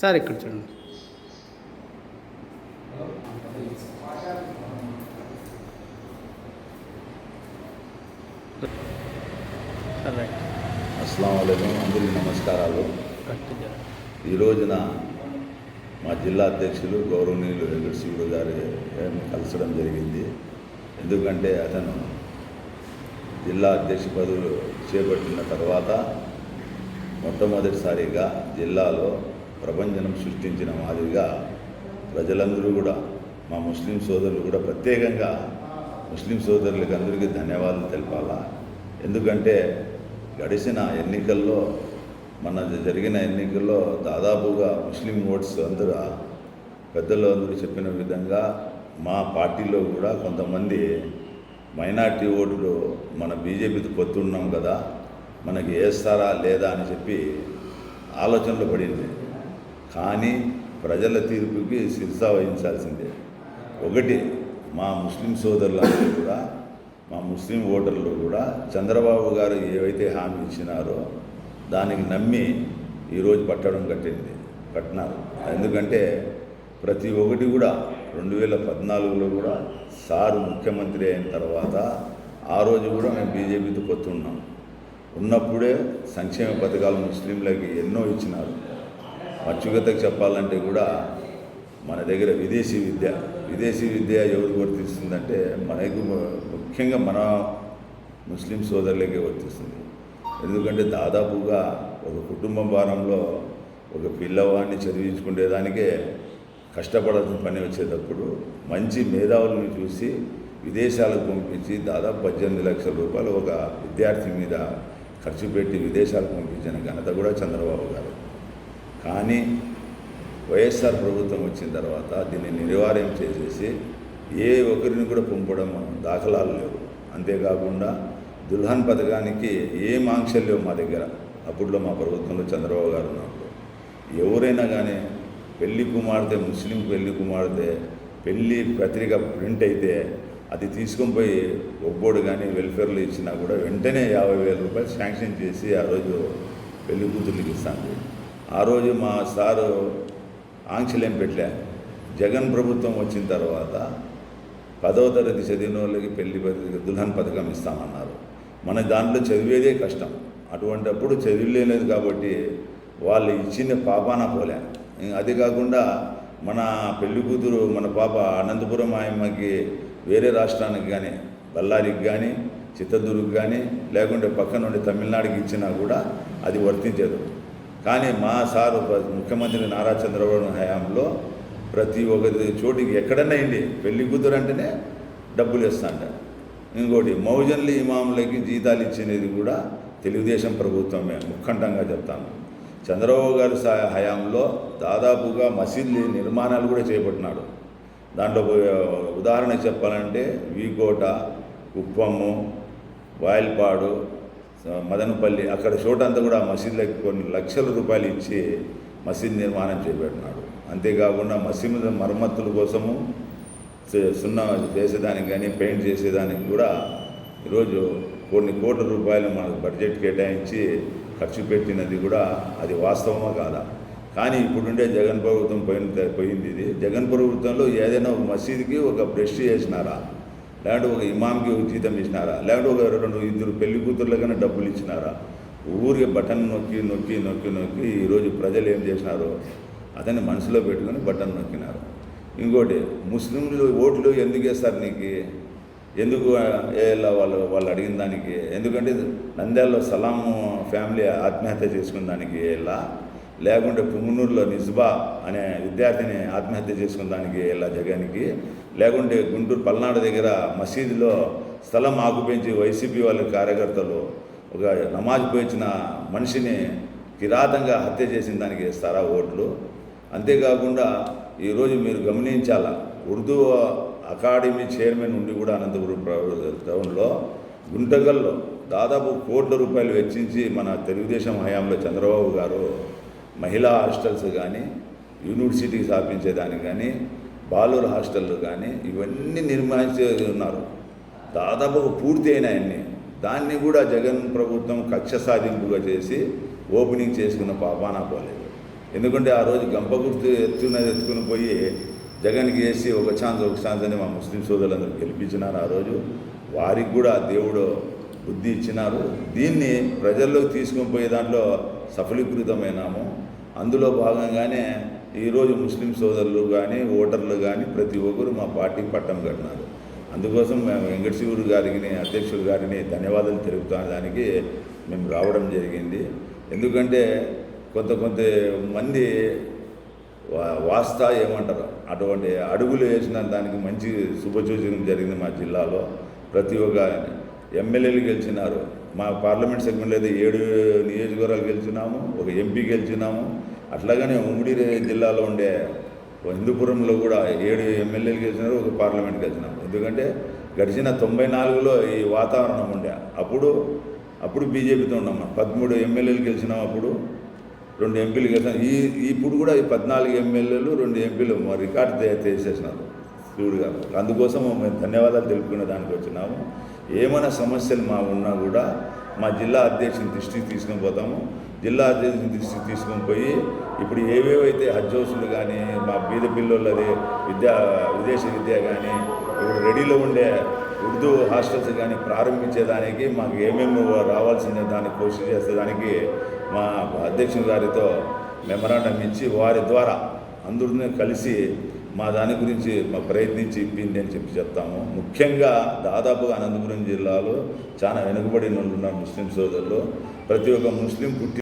Sir ఇక్కడ చూడండి. అస్సలాము అలైకుం, అందరికీ నమస్కారాలు. ఈ రోజున మా జిల్లా అధ్యక్షులు గౌరవనీయులు వెంకట శివుడు గారు కలసడం జరిగింది. ఎందుకంటే అతను జిల్లా అధ్యక్ష పదవులు చేపట్టిన తర్వాత మొట్టమొదటిసారిగా జిల్లాలో ప్రభంజనం సృష్టించిన మాదిరిగా ప్రజలందరూ కూడా, మా ముస్లిం సోదరులు కూడా ప్రత్యేకంగా ముస్లిం సోదరులకు అందరికీ ధన్యవాదాలు తెలపాలా. ఎందుకంటే గడిచిన ఎన్నికల్లో, మన జరిగిన ఎన్నికల్లో దాదాపుగా ముస్లిం ఓట్స్ అందరూ పెద్దలు అందరూ చెప్పిన విధంగా మా పార్టీలో కూడా కొంతమంది మైనార్టీ ఓట్లు మన బీజేపీతో పొత్తున్నాం కదా, మనకి వేస్తారా లేదా అని చెప్పి ఆలోచనలో పడింది. కానీ ప్రజల తీర్పుకి శిరసా వహించాల్సిందే. ఒకటి, మా ముస్లిం సోదరులందరూ కూడా, మా ముస్లిం ఓటర్లు కూడా చంద్రబాబు గారు ఏవైతే హామీ ఇచ్చినారో దానికి నమ్మి ఈరోజు పట్టినారు. ఎందుకంటే ప్రతి ఒక్కటి కూడా 2014లో కూడా సారు ముఖ్యమంత్రి అయిన తర్వాత ఆ రోజు కూడా మేము బీజేపీతో పొత్తున్నాం. ఉన్నప్పుడే సంక్షేమ పథకాలు ముస్లింలకి ఎన్నో ఇచ్చినారు. మచ్చుగతకు చెప్పాలంటే కూడా మన దగ్గర విదేశీ విద్య ఎవరికి వర్తిస్తుందంటే మనకు ముఖ్యంగా మన ముస్లిం సోదరులకే వర్తిస్తుంది. ఎందుకంటే దాదాపుగా ఒక కుటుంబ భారంలో ఒక పిల్లవాడిని చదివించుకునేదానికే కష్టపడాల్సిన పని వచ్చేటప్పుడు మంచి మేధావులను చూసి విదేశాలకు పంపించి దాదాపు 18 లక్షల రూపాయలు ఒక విద్యార్థి మీద ఖర్చు పెట్టి విదేశాలకు పంపించిన ఘనత కూడా చంద్రబాబు గారు. కానీ వైఎస్ఆర్ ప్రభుత్వం వచ్చిన తర్వాత దీన్ని నిర్వార్యం చేసేసి ఏ ఒక్కరిని కూడా పంపడం దాఖలాలు లేవు. అంతేకాకుండా దుల్హన్ పథకానికి ఏం ఆంక్షలు లేవు మా దగ్గర. అప్పుడులో మా ప్రభుత్వంలో చంద్రబాబు గారు ఉన్నప్పుడు ఎవరైనా కానీ ముస్లిం పెళ్లి కుమార్తె పెళ్లి పత్రిక ప్రింట్ అయితే అది తీసుకొని పోయి ఒబ్బోడు కానీ వెల్ఫేర్లో ఇచ్చినా కూడా వెంటనే 50,000 రూపాయలు శాంక్షన్ చేసి ఆ రోజు పెళ్లి కూతుర్లకు ఇస్తాను. ఆ రోజు మా సారు ఆంక్షలు ఏం పెట్టలే. జగన్ ప్రభుత్వం వచ్చిన తర్వాత 10వ తరగతి చదివిన వాళ్ళకి పెళ్లి పత్రిక దుల్హన్ పథకం ఇస్తామన్నారు. మన దాంట్లో చదివేదే కష్టం. అటువంటిప్పుడు చదివలేదు కాబట్టి వాళ్ళు ఇచ్చిన పాపాన పోలే. అది కాకుండా మన పెళ్లి కూతురు మన పాప అనంతపురం ఆయమ్మకి వేరే రాష్ట్రానికి కానీ, బళ్ళారికి కానీ, చిత్తూరుకి కానీ, లేకుంటే పక్క నుండి తమిళనాడుకి ఇచ్చినా కూడా అది వర్తించదు. కానీ మా సారు ముఖ్యమంత్రి నారా చంద్రబాబు హయాంలో ప్రతి ఒక్క చోటికి ఎక్కడన్నా ఇండి పెళ్లి కూతురు అంటేనే డబ్బులు ఇస్తాంట. ఇంకోటి మౌజన్లు ఇమాములకి జీతాలు ఇచ్చినది కూడా తెలుగుదేశం ప్రభుత్వమే, ముఖండంగా చెప్తాను. చంద్రబాబు గారి హయాంలో దాదాపుగా మసీదుల నిర్మాణాలు కూడా చేపట్టినాడు. దాంట్లో ఉదాహరణ చెప్పాలంటే వీకోట, కుప్పము, వాయిల్పాడు, మదనపల్లి అక్కడ చోటంతా కూడా మసీదులకి కొన్ని లక్షల రూపాయలు ఇచ్చి మసీద్ నిర్మాణం చేపట్టినాడు. అంతేకాకుండా మసీదుల మరమ్మతుల కోసము సున్నా చేసేదానికి కానీ, పెయింట్ చేసేదానికి కూడా ఈరోజు కొన్ని కోట్ల రూపాయలు మనకు బడ్జెట్ కేటాయించి ఖర్చు పెట్టినది కూడా అది వాస్తవమా కాదా? కానీ ఇప్పుడుండే జగన్ ప్రభుత్వం పోయింది. ఇది జగన్ ప్రభుత్వంలో ఏదైనా ఒక మసీదుకి ఒక బ్రష్ చేసినారా, లేదంటే ఒక ఇమాంకి ఒక జీతం ఇచ్చినారా, లేదంటే ఒక 2-2 పెళ్లి కూతుర్లకైనా డబ్బులు ఇచ్చినారా? ఊరికి బటన్ నొక్కి ఈరోజు ప్రజలు ఏం చేసినారు, అతన్ని మనసులో పెట్టుకొని బటన్ నొక్కినారు. ఇంకోటి, ముస్లింలు ఓట్లు ఎందుకు వేస్తారు నీకు, ఎందుకు వేయాల వాళ్ళు అడిగిన దానికి? ఎందుకంటే నంద్యాలలో సలాము ఫ్యామిలీ ఆత్మహత్య చేసుకున్న దానికి వేయాలా, లేకుంటే పుంగనూరులో నిజ్బా అనే విద్యార్థిని ఆత్మహత్య చేసుకున్న దానికి వేయాలా జగన్కి, లేకుంటే గుంటూరు పల్నాడు దగ్గర మసీదులో స్థలం ఆకుపెంచి వైసీపీ వాళ్ళ కార్యకర్తలు ఒక నమాజ్ పోయించిన మనిషిని కిరాతంగా హత్య చేసిన దానికి వేస్తారా ఓట్లు? అంతేకాకుండా ఈరోజు మీరు గమనించాలా, ఉర్దూ అకాడమీ చైర్మన్ ఉండి కూడా అనంతపురం టౌన్లో గుంటగల్లో దాదాపు కోట్ల రూపాయలు వెచ్చించి మన తెలుగుదేశం హయాంలో చంద్రబాబు గారు మహిళా హాస్టల్స్ కానీ, యూనివర్సిటీకి స్థాపించేదానికి కానీ, బాలుర హాస్టళ్ళు కానీ ఇవన్నీ నిర్మించి ఉన్నారు. దాదాపు పూర్తి అయినాయన్నీ. దాన్ని కూడా జగన్ ప్రభుత్వం కక్ష సాధింపుగా చేసి ఓపెనింగ్ చేసుకున్న పాపానా పోలేదు. ఎందుకంటే ఆ రోజు గంప గుర్తు ఎత్తుకుని పోయి జగన్కి వేసి ఒక ఛాన్స్ అని మా ముస్లిం సోదరులందరూ గెలిపించినారు. ఆ రోజు వారికి కూడా దేవుడు బుద్ధి ఇచ్చినారు. దీన్ని ప్రజల్లోకి తీసుకొని పోయే దాంట్లో సఫలీకృతమైనాము. అందులో భాగంగానే ఈరోజు ముస్లిం సోదరులు కానీ ఓటర్లు కానీ ప్రతి ఒక్కరు మా పార్టీకి పట్టం కట్టినారు. అందుకోసం మేము వెంకటశివుడు గారికి అధ్యక్షుడు గారిని ధన్యవాదాలు తెలుపుతాను. దానికి మేము రావడం జరిగింది. ఎందుకంటే కొంత మంది వాస్తా ఏమంటారు అటువంటి అడుగులు వేసిన దానికి మంచి శుభసూచన జరిగింది. మా జిల్లాలో ప్రతి ఒక్క ఎమ్మెల్యేలు గెలిచినారు. మా పార్లమెంట్ సెగ్మెంట్లో అయితే 7 నియోజకవర్గాలు గెలిచినాము, ఒక ఎంపీ గెలిచినాము. అట్లాగనే ఉమ్మడి జిల్లాలో ఉండే హిందూపురంలో కూడా 7 ఎమ్మెల్యేలు గెలిచినారు, ఒక పార్లమెంట్ గెలిచినాము. ఎందుకంటే గడిచిన 94లో ఈ వాతావరణం ఉండే అప్పుడు బీజేపీతో ఉన్నాము. 13 ఎమ్మెల్యేలు గెలిచినాము, అప్పుడు 2 ఎంపీలు గెలిచినాం. ఇప్పుడు కూడా ఈ 14 ఎమ్మెల్యేలు 2 ఎంపీలు రికార్డు చేసేసినారు శివుడు గారు. అందుకోసం మేము ధన్యవాదాలు తెలుపుకునే దానికి వచ్చినాము. ఏమైనా సమస్యలు మా ఉన్నా కూడా మా జిల్లా అధ్యక్షుని దృష్టికి తీసుకొని పోతాము. జిల్లా అధ్యక్షుని దృష్టికి తీసుకొని పోయి ఇప్పుడు ఏవేవైతే హజ్ హౌస్లు కానీ మా బీద పిల్లలది విదేశీ విద్య కానీ ఇప్పుడు రెడీలో ఉండే ఉర్దూ హాస్టల్స్ కానీ ప్రారంభించేదానికి మాకు ఏమేమి రావాల్సిన దాన్ని కోర్సు చేసేదానికి మా అధ్యక్షుని గారితో మెమరాండం ఇచ్చి వారి ద్వారా అందరినీ కలిసి మా దాని గురించి మా ప్రయత్నించి ఇప్పింది అని చెప్తాము. ముఖ్యంగా దాదాపుగా అనంతపురం జిల్లాలో చాలా వెనుకబడిన ఉన్నారు ముస్లిం సోదరులు. ప్రతి ఒక్క ముస్లిం